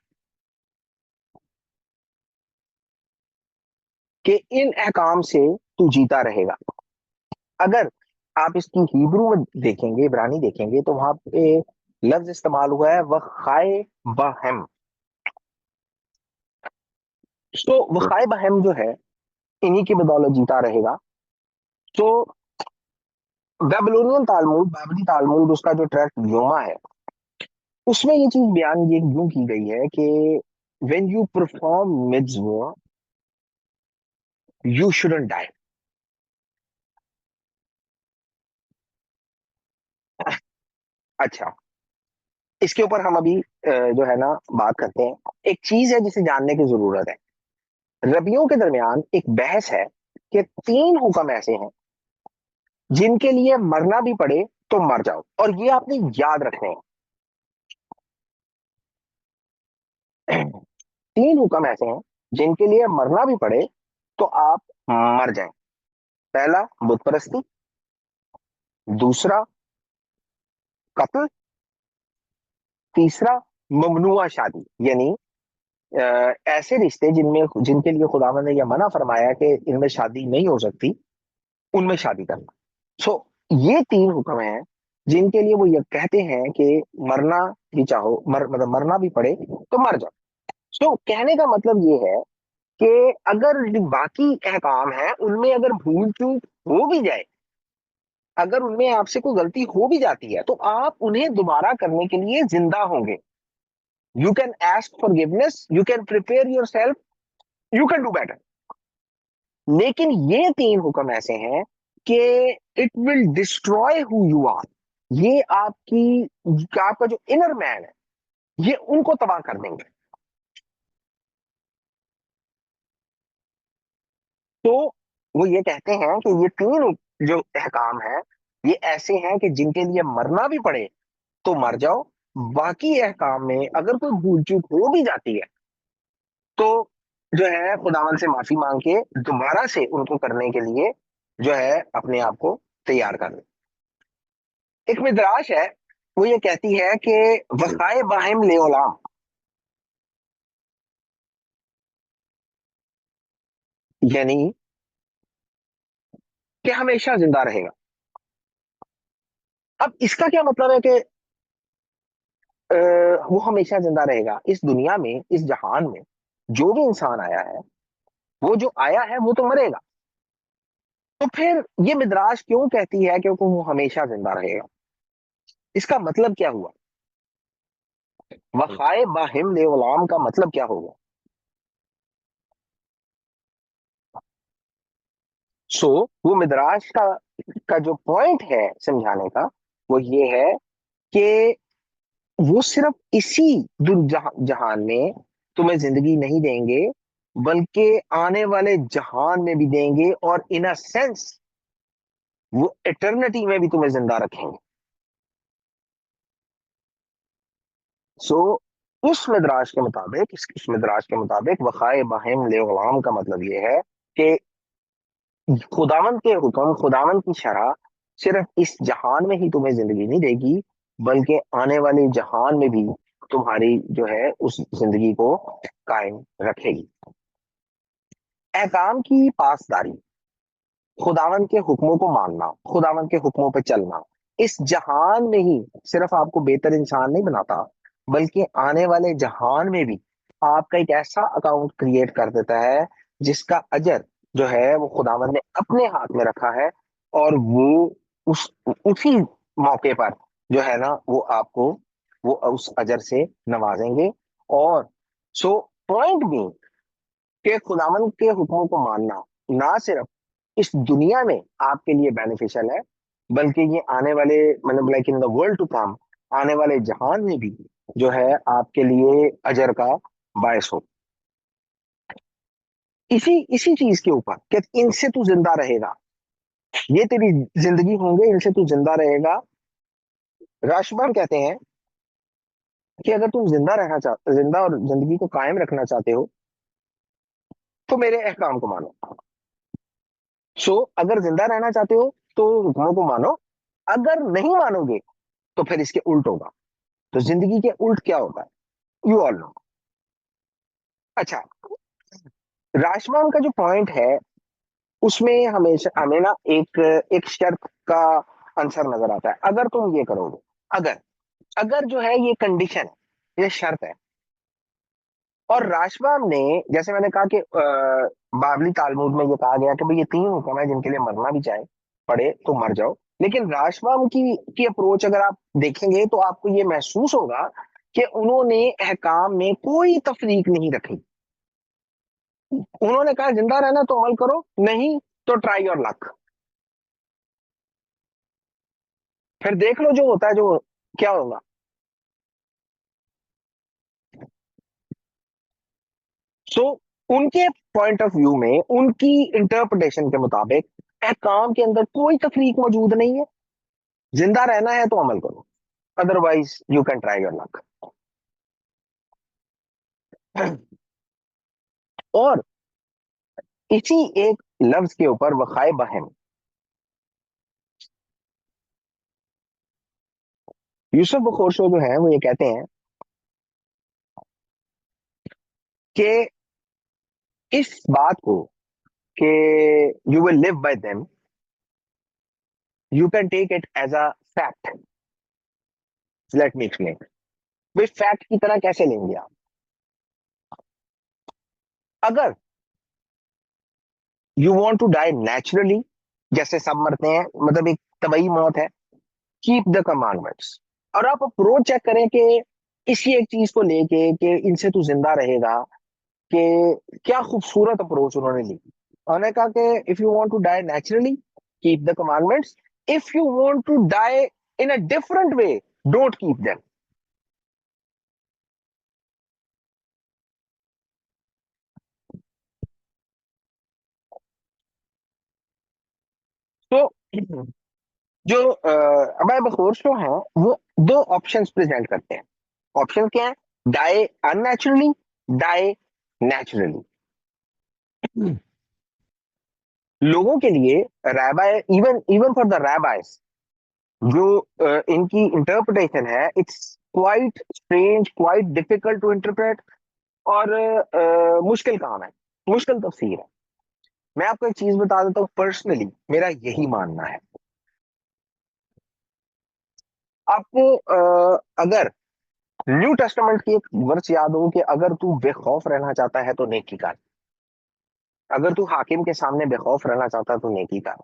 कि इन अहकाम से तू जीता रहेगा। अगर आप इसकी हिब्रू में देखेंगे, इब्रानी देखेंगे, तो वहां पे लफ्ज इस्तेमाल हुआ है वखाए बहम। तो वखाए बहम जो है इन्हीं की बदौलत जीता रहेगा। तो बेबीलोनियन तालमुद, बाबली तालमुद, उसका जो ट्रैक्ट योमा है, उसमें ये चीज बयान ये यूं की गई है कि व्हेन यू परफॉर्म मिtzvah यू शुडंट डाई। अच्छा, इसके ऊपर हम अभी जो है ना बात करते हैं। एक चीज है जिसे जानने की जरूरत है। रबियों के दरमियान एक बहस है कि 3 हुक्म ऐसे हैं जिनके लिए मरना भी पड़े तो मर जाओ, और ये आपने याद रखने हैं। 3 हुक्म ऐसे हैं जिनके लिए मरना भी पड़े तो आप मर जाएं। पहला बुत परस्ती, दूसरा कत्ल, तीसरा ममनुआ शादी, यानी ऐसे रिश्ते जिनमें जिनके लिए खुदावंद ने यह मना फरमाया कि इनमें शादी नहीं हो सकती, उनमें शादी करना। सो ये 3 हुक्म हैं जिनके लिए वो ये कहते हैं कि मरना भी चाहो, मतलब मरना भी पड़े तो मर जाओ। सो कहने का मतलब ये है कि अगर जो बाकी अहकाम है उनमें अगर भूल चूक हो भी जाए, अगर उनमें आपसे कोई गलती हो भी जाती है, तो आप उन्हें दोबारा करने के लिए जिंदा होंगे। You can ask forgiveness, you can prepare yourself, you can do better. लेकिन ये 3 हुक्म ऐसे हैं कि it will destroy who you are. ये आपका जो इनर मैन है, ये उनको तबाह कर देंगे। तो वो ये कहते हैं कि ये 3 जो अहकाम है ये ऐसे हैं कि जिनके लिए मरना भी पड़े तो मर जाओ। बाकी अहकाम में अगर कोई भूल चूक हो भी जाती है तो जो है खुदावन से माफी मांग के दोबारा से उनको करने के लिए जो है अपने आप को तैयार कर ले। एक मिद्राश है, वो ये कहती है कि वसाए बाहिम ले ओलाम, यानी कि हमेशा जिंदा रहेगा। अब इसका क्या मतलब है कि अ, वो हमेशा जिंदा रहेगा? इस दुनिया में, इस जहान में जो भी इंसान आया है, वो जो आया है वो तो मरेगा। तो फिर ये मिद्राश क्यों कहती है कि वो हमेशा जिंदा रहेगा? इसका मतलब क्या हुआ? वखाए बाहिम ले गुलाम का मतलब क्या होगा? सो वो मिद्राश का जो पॉइंट है समझाने का, वो ये है कि वो सिर्फ इसी जहान में तुम्हें जिंदगी नहीं देंगे, बल्कि आने वाले जहान में भी देंगे, और इन अ सेंस वो इटर्निटी में भी तुम्हें जिंदा रखेंगे। सो इस मिद्राश के मुताबिक वखाए बाहिम ले गुलाम का मतलब ये है कि खुदावंद के हुक्म, खुदावंद की शरह सिर्फ इस जहान में ही तुम्हें जिंदगी नहीं देगी, बल्कि आने वाले जहान में भी तुम्हारी जो है उस जिंदगी को कायम रखेगी। अहकाम की पासदारी, खुदावन के हुक्मों को मानना, खुदावन के हुक्मों पे चलना, इस जहान में ही सिर्फ आपको बेहतर इंसान नहीं बनाता, बल्कि आने वाले जहान में भी आपका एक ऐसा अकाउंट क्रिएट कर देता है जिसका अजर जो है वो खुदावन ने अपने हाथ में रखा है, और वो उस उसी मौके पर जो है ना वो आपको वो उस अजर से नवाजेंगे। और सो पॉइंट भी कि खुदावन के हुक्मों को मानना ना सिर्फ इस दुनिया में आपके लिए बेनिफिशियल है, बल्कि ये आने वाले मतलब like in the world to come, आने वाले जहान में भी जो है आपके लिए अजर का बायस हो। इसी इसी चीज के ऊपर कि इनसे तू जिंदा रहेगा, ये तेरी जिंदगी होंगे, इनसे तू जिंदा रहेगा। राशबान कहते हैं कि अगर तुम जिंदा और जिंदगी को कायम रखना चाहते हो तो मेरे अहकाम को मानो। सो अगर जिंदा रहना चाहते हो तो हुक्मों को मानो, अगर नहीं मानोगे तो फिर इसके उल्ट होगा। तो जिंदगी के उल्ट क्या होता है, यू ऑल नो। अच्छा, राशमान का जो पॉइंट है उसमें हमेशा हमें ना एक एक शर्त का आंसर नजर आता है। अगर तुम ये करोगे, अगर अगर जो है ये कंडीशन है, ये शर्त है। और राशबाम ने, जैसे मैंने कहा कि बाबली तालमुद में ये कहा गया कि भाई ये तीन हुक्म है जिनके लिए मरना भी चाहे पड़े तो मर जाओ। लेकिन राशबाम की अप्रोच अगर आप देखेंगे तो आपको ये महसूस होगा कि उन्होंने अहकाम में कोई तफरीक नहीं रखी। उन्होंने कहा जिंदा रहना तो अमल करो, नहीं तो ट्राई योर लक, फिर देख लो जो होता है, जो क्या होगा। सो उनके पॉइंट ऑफ व्यू में, उनकी इंटरप्रिटेशन के मुताबिक अहकाम के अंदर कोई तफरीक मौजूद नहीं है। जिंदा रहना है तो अमल करो, otherwise you can try your luck. और इसी एक लफ्ज के ऊपर वखाए बहम यूसुफ बखोरशो जो है वो ये कहते हैं कि इस बात को कि you will live by them, you can take it as a fact. Let me explain. वे फैक्ट की तरह कैसे लेंगे आप? अगर you want to die naturally, जैसे सब मरते हैं, मतलब एक तबई मौत है, कीप द कमांडमेंट्स। और आप अप्रोच चेक करें कि इसी एक चीज को लेके कि इनसे तू जिंदा रहेगा, कि क्या खूबसूरत अप्रोच उन्होंने ली। उन्होंने कहा कि if you want to die naturally keep the commandments, if you want to die in a different way don't keep them. तो जो अबाय बखोर शो है वो दो ऑप्शंस प्रेजेंट करते हैं। ऑप्शन क्या है? Die unnaturally, die naturally. लोगों के लिए rabbi, even even for the rabbis, जो इनकी इंटरप्रिटेशन है, it's quite strange, quite difficult to interpret, और मुश्किल काम है, मुश्किल तफसीर है। मैं आपको एक चीज बता देता हूँ, पर्सनली मेरा यही मानना है। आपको अगर न्यू टेस्टामेंट की एक वर्स याद हो कि अगर तू बेखौफ रहना चाहता है तो नेकी कर, अगर तू हाकिम के सामने बेखौफ रहना चाहता है तो नेकी कर।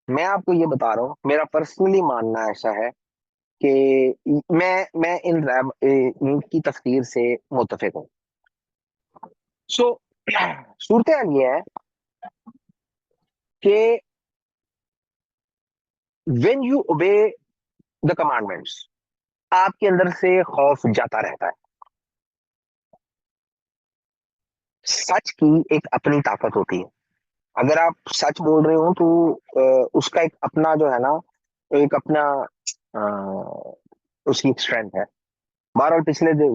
मैं आपको ये बता रहा हूँ, मेरा पर्सनली मानना ऐसा है कि मैं इनकी तफसीर से मुतफिक हूँ। सो सूरत हाल ये है कि when you obey the commandments, आपके अंदर से खौफ जाता रहता है। सच की एक अपनी ताकत होती है। अगर आप सच बोल रहे हो तो उसका एक अपना जो है ना, एक अपना अ, उसकी स्ट्रेंथ है। बहरहाल पिछले दिन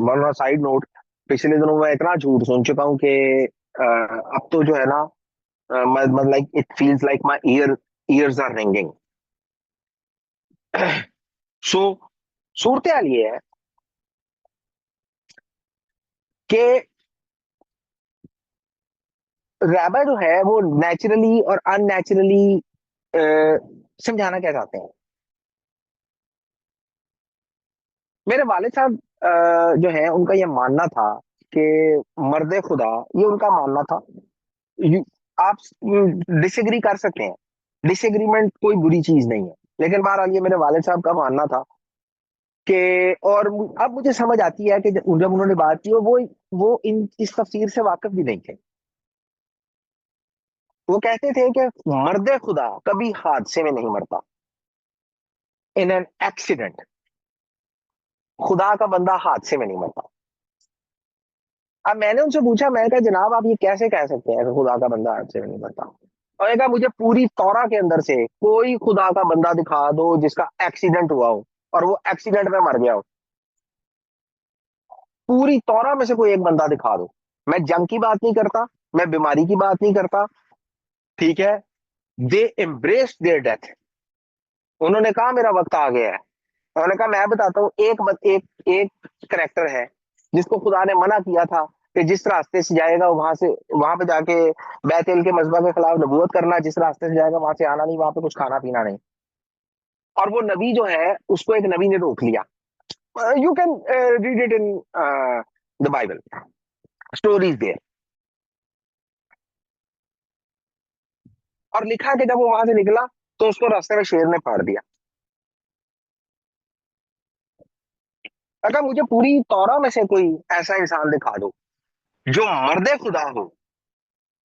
वरना साइड नोट, पिछले दिनों मैं इतना झूठ सुन चुका हूँ कि अब तो जो है ना, मतलब like it feels like my year ears are ringing. So सूरत हाल ये है कि रैबा जो है वो नेचुरली और अननेचुरली समझाना क्या चाहते हैं। मेरे वालिद साहब जो है उनका ये मानना था कि मर्द खुदा, ये उनका मानना था। आप डिसएग्री कर सकते हैं, डिसएग्रीमेंट कोई बुरी चीज नहीं है, लेकिन बहरहाल ये मेरे वालिद साहब का मानना था कि, और अब मुझे समझ आती है कि जब उन्होंने बात की, और वो इस तफसीर से वाकिफ भी नहीं थे। वो कहते थे कि मर्द खुदा कभी हादसे में नहीं मरता, इन एन एक्सीडेंट। खुदा का बंदा हादसे में नहीं मरता। अब मैंने उनसे पूछा, मैंने कहा जनाब आप ये कैसे कह सकते हैं कि खुदा का बंदा हादसे में नहीं मरता। और एक मुझे पूरी तौरा के अंदर से कोई खुदा का बंदा दिखा दो जिसका एक्सीडेंट हुआ हो और वो एक्सीडेंट में मर गया हो। पूरी तौरा में से कोई एक बंदा दिखा दो। मैं जंग की बात नहीं करता, मैं बीमारी की बात नहीं करता, ठीक है। दे एम्ब्रेस्ड देयर डेथ। उन्होंने कहा मेरा वक्त आ गया है। उन्होंने कहा मैं बताता हूँ, एक करेक्टर है जिसको खुदा ने मना किया था कि जिस रास्ते से जाएगा वहां पे जाके बैतल के मजबा के खिलाफ नबूवत करना, जिस रास्ते से जाएगा वहां से आना नहीं, वहां पे कुछ खाना पीना नहीं। और वो नबी जो है उसको एक नबी ने रोक लिया। You can read it in the Bible, stories there. और लिखा कि जब वो वहां से निकला तो उसको रास्ते में शेर ने फाड़ दिया। अगर मुझे पूरी तौरा में से कोई ऐसा इंसान दिखा दो जो मर्द खुदा हो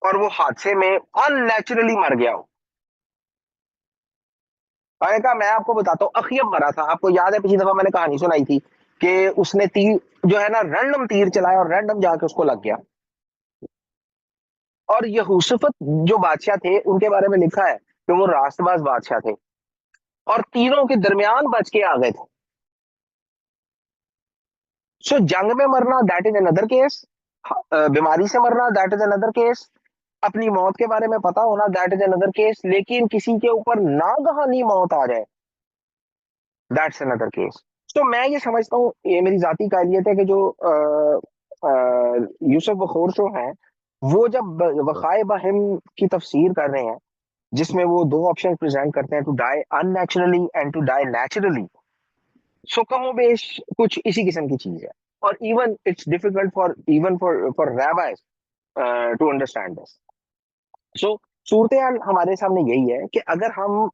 और वो हादसे में अननेचुरली मर गया हो। मैंने कहा मैं आपको बताता हूँ, अखियब मरा था। आपको याद है पिछली दफा मैंने कहानी सुनाई थी कि उसने तीर जो है ना रैंडम तीर चलाया और रैंडम जाके उसको लग गया। और यहूसुफत जो बादशाह थे उनके बारे में लिखा है कि वो रास्तबाज बादशाह थे और तीरों के दरमियान बच के आ गए थे। सो जंग में मरना दैट इज अनदर केस, बीमारी से मरना दैट इज अनदर केस, अपनी मौत के बारे में पता होना दैट इज अनदर केस, लेकिन किसी के ऊपर नागहानी मौत आ जाए दैट्स अनदर केस। तो मैं ये समझता हूँ, ये मेरी जाती कायलियत है कि जो यूसुफ बखोर जो है वो जब वक़ाए बहिम की तफसीर कर रहे हैं जिसमें वो दो ऑप्शन प्रेजेंट करते हैं, to die unnaturally and to die naturally. So कमो बेश कुछ इसी किस्म की चीज है। और even it's difficult for rabbis to understand this. So सूरत हाल हमारे सामने यही है कि अगर हम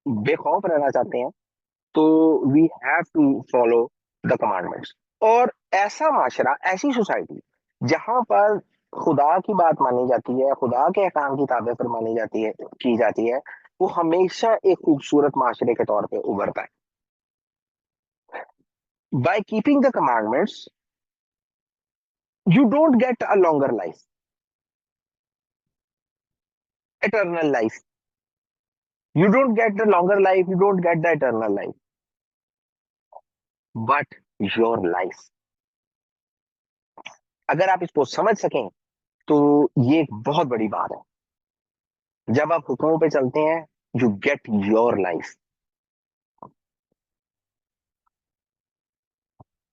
बेखौफ रहना चाहते हैं तो we have to follow the commandments. और ऐसा माशरा, ऐसी सोसाइटी जहां पर खुदा की बात मानी जाती है, खुदा के अहकाम की ताबे पर मानी जाती है, की जाती है, वो हमेशा एक खूबसूरत माशरे के तौर पे उभरता है। By keeping the commandments, you don't get a longer life, eternal life. You don't get the longer life, you don't get the eternal life, but your life. अगर आप इसको समझ सकें तो ये एक बहुत बड़ी बात है। जब आप हुक्मों पे चलते हैं, यू गेट योर लाइफ।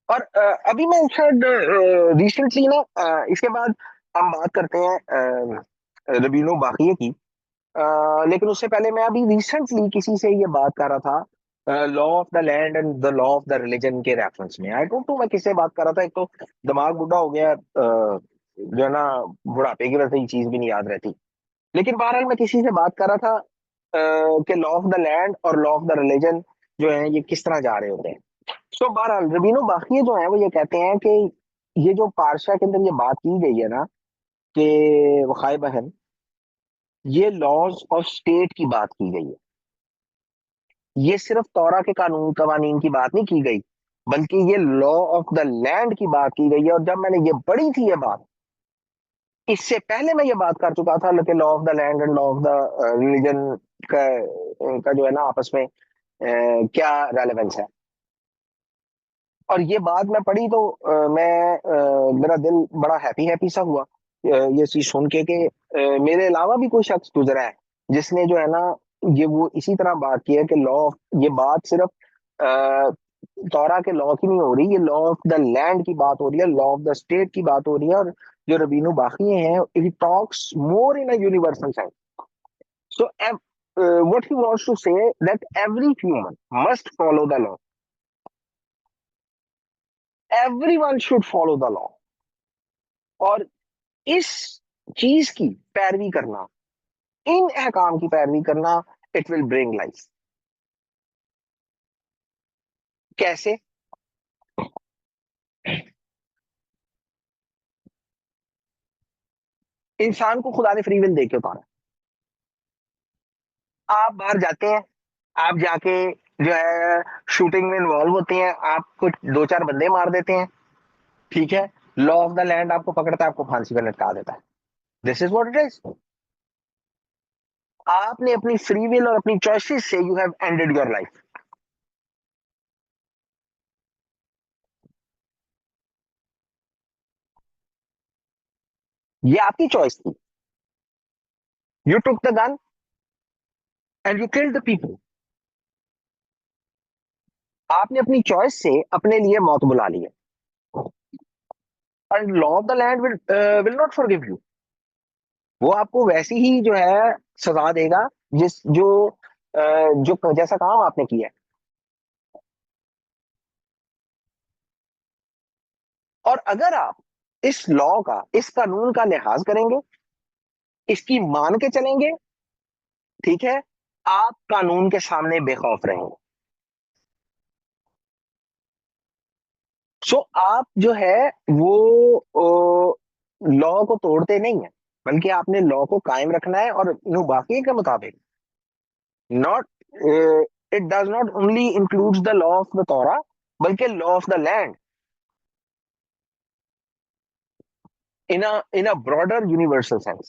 और अभी मैं शायद रिसेंटली ना इसके बाद हम बात करते हैं रबीनो बाकिये की। लेकिन उससे पहले मैं अभी रिसेंटली किसी से ये बात कर रहा था law of the land and the law of the religion के रेफरेंस में। आई डोंट नो मैं किससे बात कर रहा था। एक तो दिमाग बुढ़ा हो गया, जो है ना बुढ़ापे की वजह से ये चीज भी नहीं याद रहती। लेकिन बहरहाल मैं किसी से बात कर रहा था कि लॉ ऑफ द लैंड और लॉ ऑफ द रिलीजन जो है ये किस तरह जा रहे होते हैं। सो बहरहाल रबीनो बाकिये जो है वो ये कहते हैं कि ये जो पारशा के अंदर ये बात की गई है ना कि वखाए बहन, ये लॉज ऑफ स्टेट की बात की गई है। ये सिर्फ तौरा के कानून कवानीन की बात नहीं की गई, बल्कि ये लॉ ऑफ द लैंड की बात की गई है। और जब मैंने ये पढ़ी थी ये बात, इससे पहले मैं ये बात कर चुका था कि law of the land and law of the religion का जो है ना आपस में क्या रेलेवेंस है। और ये बात मैं पढ़ी तो मेरा दिल बड़ा हैप्पी हैप्पी सा हुआ ये चीज सुन के कि मेरे अलावा भी कोई शख्स गुजरा है जिसने जो है ना ये वो इसी तरह बात की है कि लॉ ऑफ, ये बात सिर्फ तौरा के लॉ की नहीं हो रही, ये लॉ ऑफ द लैंड की बात हो रही है, लॉ ऑफ द स्टेट की बात हो रही है। और जो रबीनु बाकी हैं, he talks more in a universal sense. So, what he wants to say that every human must follow the law. Everyone should follow the law. और इस चीज की पैरवी करना, इन अहकाम की पैरवी करना, इट विल ब्रिंग लाइफ. कैसे? इंसान को खुदा ने फ्री विल दे के उतारा. आप बाहर जाते हैं, आप जाके जो है शूटिंग में इन्वॉल्व होते हैं, आप कुछ 2-4 बंदे मार देते हैं, ठीक है, लॉ ऑफ द लैंड आपको पकड़ता है, आपको फांसी पर लटका देता है. This is what it is. आपने अपनी फ्री विल और अपनी चॉइसेस से you have ended your life. ये आपकी चॉइस थी. You took the gun and you killed the people. आपने अपनी चॉइस से अपने लिए मौत बुला ली है. And law of the land will not forgive you. वो आपको वैसी ही जो है सजा देगा जिस जो जो जैसा काम आपने किया है. और अगर आप इस लॉ का, इस कानून का लिहाज करेंगे, इसकी मान के चलेंगे, ठीक है, आप कानून के सामने बेखौफ रहेंगे. सो आप जो है वो लॉ को तोड़ते नहीं है, बल्कि आपने लॉ को कायम रखना है. और नो बाकी के मुताबिक, not, it does not only includes the law of the तौरा, बल्कि law of the land in a broader universal sense.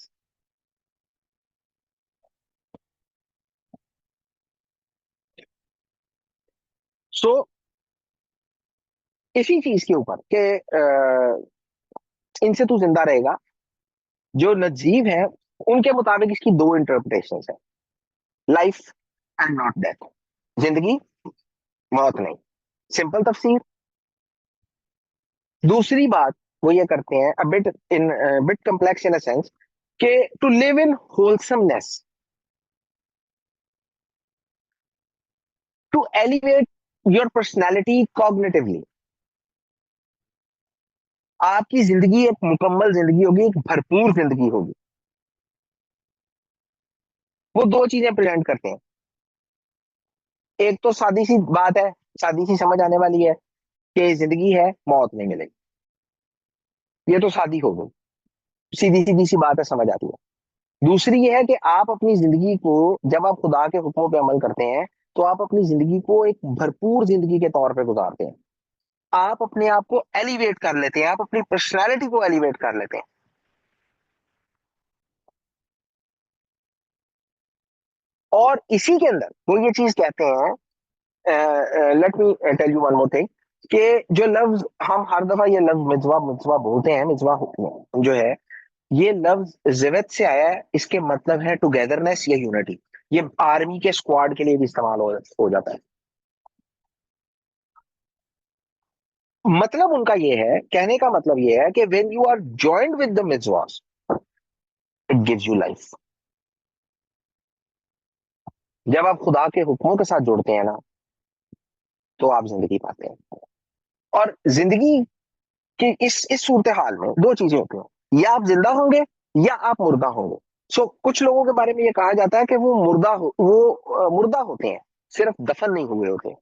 So इसी चीज के ऊपर कि इनसे तू जिंदा रहेगा, जो नजीब है उनके मुताबिक इसकी 2 इंटरप्रिटेशन है, लाइफ एंड नॉट डेथ. जिंदगी, मौत नहीं. सिंपल तफसीर. दूसरी बात वो ये करते हैं, a bit complex in a sense, कि to live in wholesomeness, to elevate your personality cognitively. आपकी जिंदगी एक मुकम्मल जिंदगी होगी, एक भरपूर जिंदगी होगी. वो 2 चीजें प्रेजेंट करते हैं. एक तो सादी सी बात है, सादी सी समझ आने वाली है कि जिंदगी है, मौत नहीं मिलेगी. ये तो सादी हो गई, सीधी सीधी सी बात है, समझ आती है. दूसरी ये है कि आप अपनी जिंदगी को, जब आप खुदा के हुक्मों पे अमल करते हैं, तो आप अपनी जिंदगी को एक भरपूर जिंदगी के तौर पे गुजारते हैं. आप अपने आप को एलिवेट कर लेते हैं, आप अपनी पर्सनैलिटी को एलिवेट कर लेते हैं. और इसी के अंदर वो ये चीज कहते हैं, let me tell you one more thing, कि जो लफ्ज हम हर दफा ये लफ्ज मिजवा मिजवा बोलते हैं, मिजवा जो है, ये लफ्ज जिवत से आया है. इसके मतलब है टुगेदरनेस या यूनिटी. ये आर्मी के स्क्वाड के लिए भी इस्तेमाल हो जाता है. मतलब उनका ये है, कहने का मतलब ये है कि when you are joined with the mitzvahs, it gives you life. जब आप खुदा के हुक्मों के साथ जुड़ते हैं ना, तो आप जिंदगी पाते हैं. और जिंदगी कि इस सूरत हाल में 2 चीजें होती हैं, या आप जिंदा होंगे या आप मुर्दा होंगे. सो कुछ लोगों के बारे में ये कहा जाता है कि वो मुर्दा होते हैं, सिर्फ दफन नहीं हुए होते.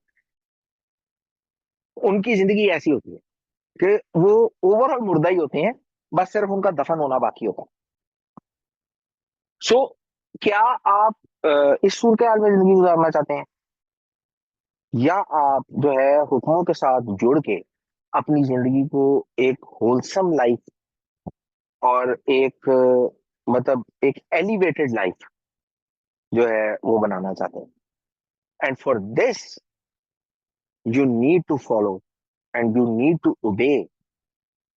उनकी जिंदगी ऐसी होती है कि वो ओवरऑल मुर्दा ही होते हैं, बस सिर्फ उनका दफन होना बाकी होता है. सो क्या आप इस सूरत हाल में जिंदगी गुजारना चाहते हैं, या आप जो है हुक्मों के साथ जुड़ के अपनी जिंदगी को एक होलसम लाइफ और एक मतलब एक एलिवेटेड लाइफ जो है वो बनाना चाहते हैं. And for this you need to follow and you need to obey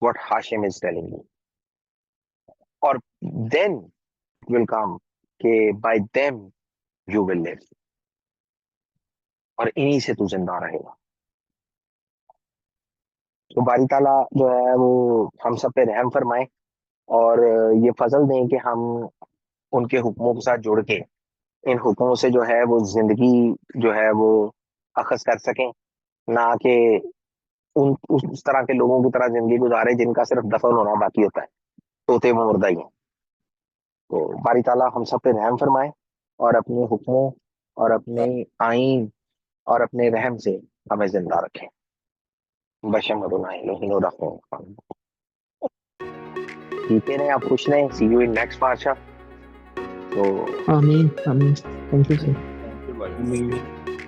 what Hashem is telling you. और देन विल कम के by them you will live, और इन्हीं से तू जिंदा रहेगा। तो बारी ताला जो है वो हम सब पे रहम फरमाए और ये फजल दें कि हम उनके हुक्मों के साथ जुड़ के इन हुक्मों से जो है वो जिंदगी जो है वो अखज कर सकें, ना कि उस तरह के लोगों की तरह जिंदगी गुजारे जिनका सिर्फ दफन होना बाकी होता है, तोते वो मुर्दा ही हैं। तो बारी ताला हम सब पे रहम फरमाए और अपने हुक्मों और अपने आइन और अपने रहम से हमें जिंदा रखें। जीते रहें, आप खुश रहें। सी यू इन नेक्स्ट पार्शा। तो आमीन आमीन। Thank you sir. Thank you, भाई।